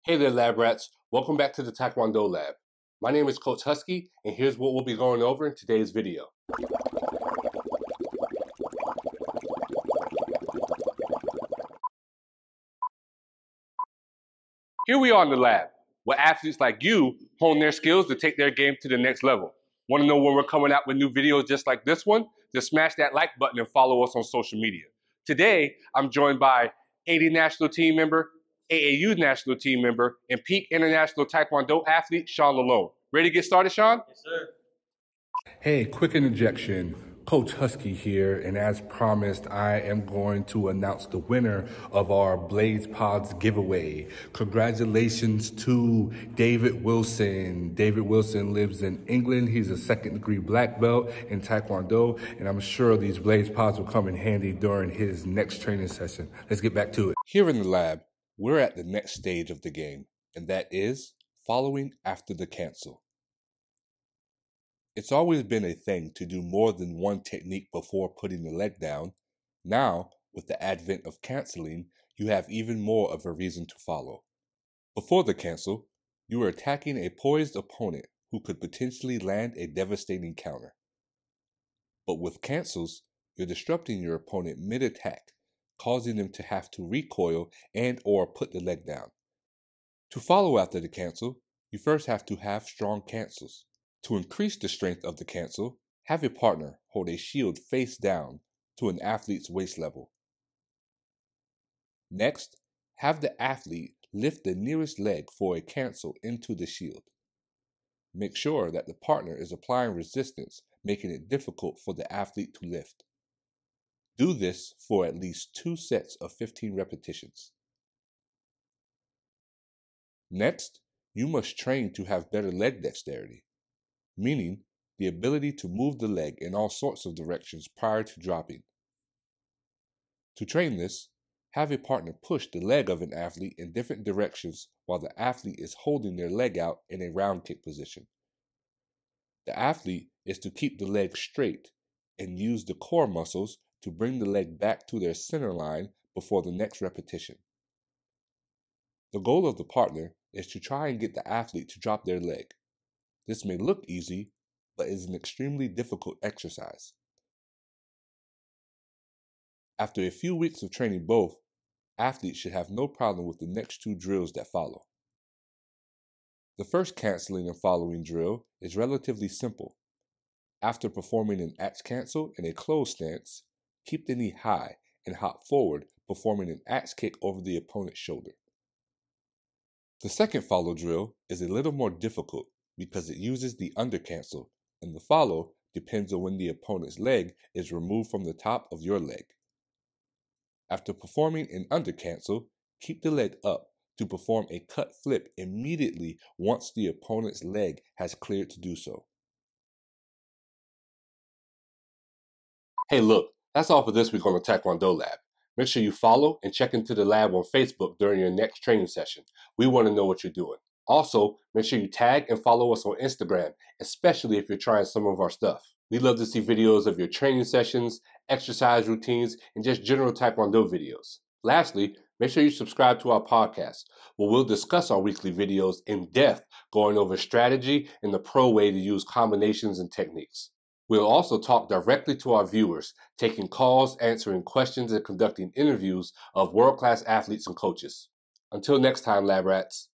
Hey there, Lab Rats. Welcome back to the Taekwondo Lab. My name is Coach Husky, and here's what we'll be going over in today's video. Here we are in the lab, where athletes like you hone their skills to take their game to the next level. Want to know when we're coming out with new videos just like this one? Just smash that like button and follow us on social media. Today, I'm joined by 80 national team member, AAU national team member, and peak international Taekwondo athlete, Sean Lalone. Ready to get started, Sean? Yes, sir. Hey, quick interjection. Coach Husky here, and as promised, I am going to announce the winner of our BlazePods giveaway. Congratulations to David Wilson. David Wilson lives in England. He's a second-degree black belt in Taekwondo, and I'm sure these BlazePods will come in handy during his next training session. Let's get back to it. Here in the lab, we're at the next stage of the game, and that is following after the cancel. It's always been a thing to do more than one technique before putting the leg down. Now, with the advent of canceling, you have even more of a reason to follow. Before the cancel, you are attacking a poised opponent who could potentially land a devastating counter. But with cancels, you're disrupting your opponent mid-attack, causing them to have to recoil and/or put the leg down. To follow after the cancel, you first have to have strong cancels. To increase the strength of the cancel, have a partner hold a shield face down to an athlete's waist level. Next, have the athlete lift the nearest leg for a cancel into the shield. Make sure that the partner is applying resistance, making it difficult for the athlete to lift. Do this for at least 2 sets of 15 repetitions. Next, you must train to have better leg dexterity, meaning the ability to move the leg in all sorts of directions prior to dropping. To train this, have a partner push the leg of an athlete in different directions while the athlete is holding their leg out in a round kick position. The athlete is to keep the leg straight and use the core muscles to bring the leg back to their center line before the next repetition. The goal of the partner is to try and get the athlete to drop their leg. This may look easy, but is an extremely difficult exercise. After a few weeks of training both, athletes should have no problem with the next 2 drills that follow. The first canceling and following drill is relatively simple. After performing an axe cancel in a closed stance, keep the knee high and hop forward, performing an axe kick over the opponent's shoulder. The second follow drill is a little more difficult because it uses the under cancel, and the follow depends on when the opponent's leg is removed from the top of your leg. After performing an under cancel, keep the leg up to perform a cut flip immediately once the opponent's leg has cleared to do so. Hey look, that's all for this week on the Taekwondo Lab. Make sure you follow and check into the lab on Facebook during your next training session. We want to know what you're doing. Also, make sure you tag and follow us on Instagram, especially if you're trying some of our stuff. We'd love to see videos of your training sessions, exercise routines, and just general Taekwondo videos. Lastly, make sure you subscribe to our podcast, where we'll discuss our weekly videos in depth, going over strategy and the pro way to use combinations and techniques. We'll also talk directly to our viewers, taking calls, answering questions, and conducting interviews of world-class athletes and coaches. Until next time, Lab Rats.